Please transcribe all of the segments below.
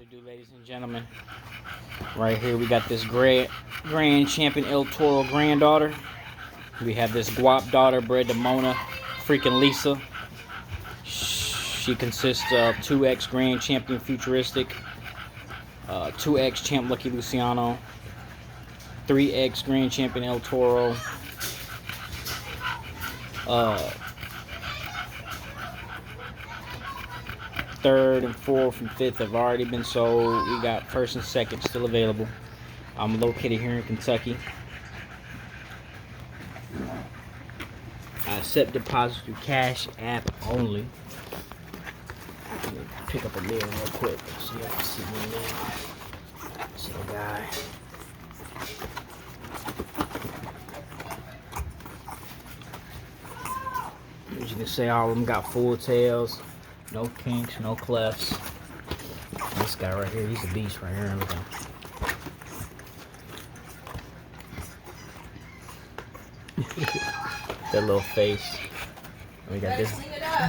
to do, ladies and gentlemen. Right here we got this grand champion El Toro granddaughter. We have this guap daughter bred to Mona freaking Lisa. She consists of 2X grand champion futuristic, 2X champ Lucky Luciano, 3X grand champion El Toro, third and fourth and fifth have already been sold. We got first and second still available. I'm located here in Kentucky. I accept deposits through Cash App only. Let me pick up a mirror real quick so you can see me now. See the guy. As you can see, all of them got full tails. No kinks, no clefts. This guy right here, he's a beast right here. Look at him. That little face. We got this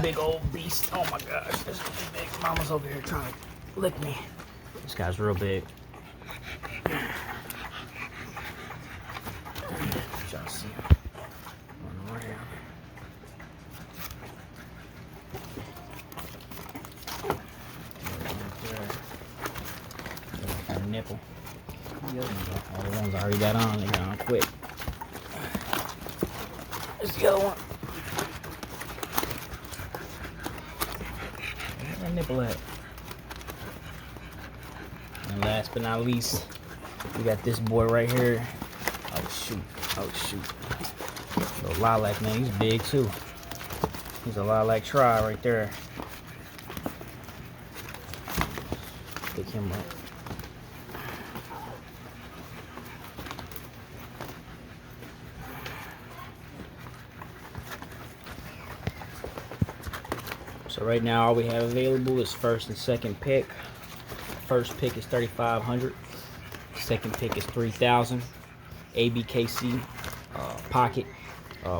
big old beast. Oh my gosh, this is big. Mama's over here trying to lick me. This guy's real big. Y'all see him. One more down. Nipple. All the ones I already got on, they got on quick. There's the other one. Where's that nipple at? And last but not least, we got this boy right here. Oh shoot. Oh shoot. Little lilac, man, he's big too. He's a lilac try right there. Pick him up. So right now all we have available is first and second pick. First pick is 3,500. Second pick is 3,000. abkc, pocket,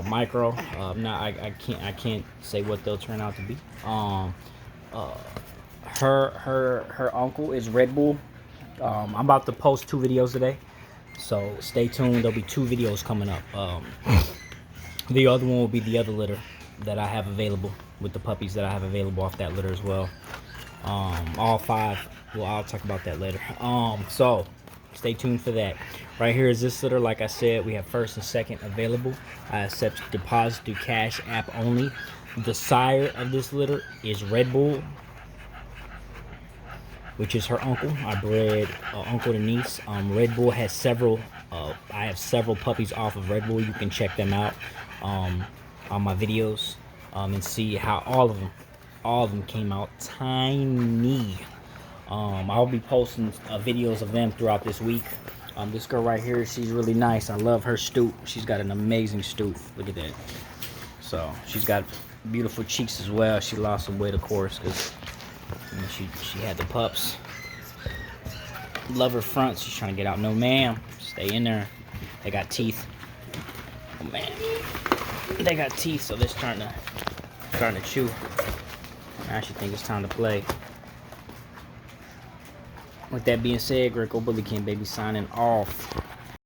micro. I can't say what they'll turn out to be. Her uncle is Red Bull. I'm about to post 2 videos today, so stay tuned. There'll be 2 videos coming up. The other one will be the other litter that I have available, with the puppies that I have available off that litter as well. All 5. Well, I'll talk about that later. So stay tuned for that. Right here is this litter. Like I said, we have first and second available. I accept deposits through Cash App only. The sire of this litter is Red Bull, which is her uncle. I bred uncle to niece. Red Bull has several. I have several puppies off of Red Bull. You can check them out on my videos and see how all of them came out tiny. I'll be posting videos of them throughout this week. This girl right here, she's really nice. I love her stoop. She's got an amazing stoop. Look at that. So she's got beautiful cheeks as well. She lost some weight, of course, because she had the pups. Love her front. She's trying to get out. No, ma'am. Stay in there. They got teeth. Oh man, they got teeth, so they're starting to chew. Now she think it's time to play. With that being said, Greco Bully King baby signing off.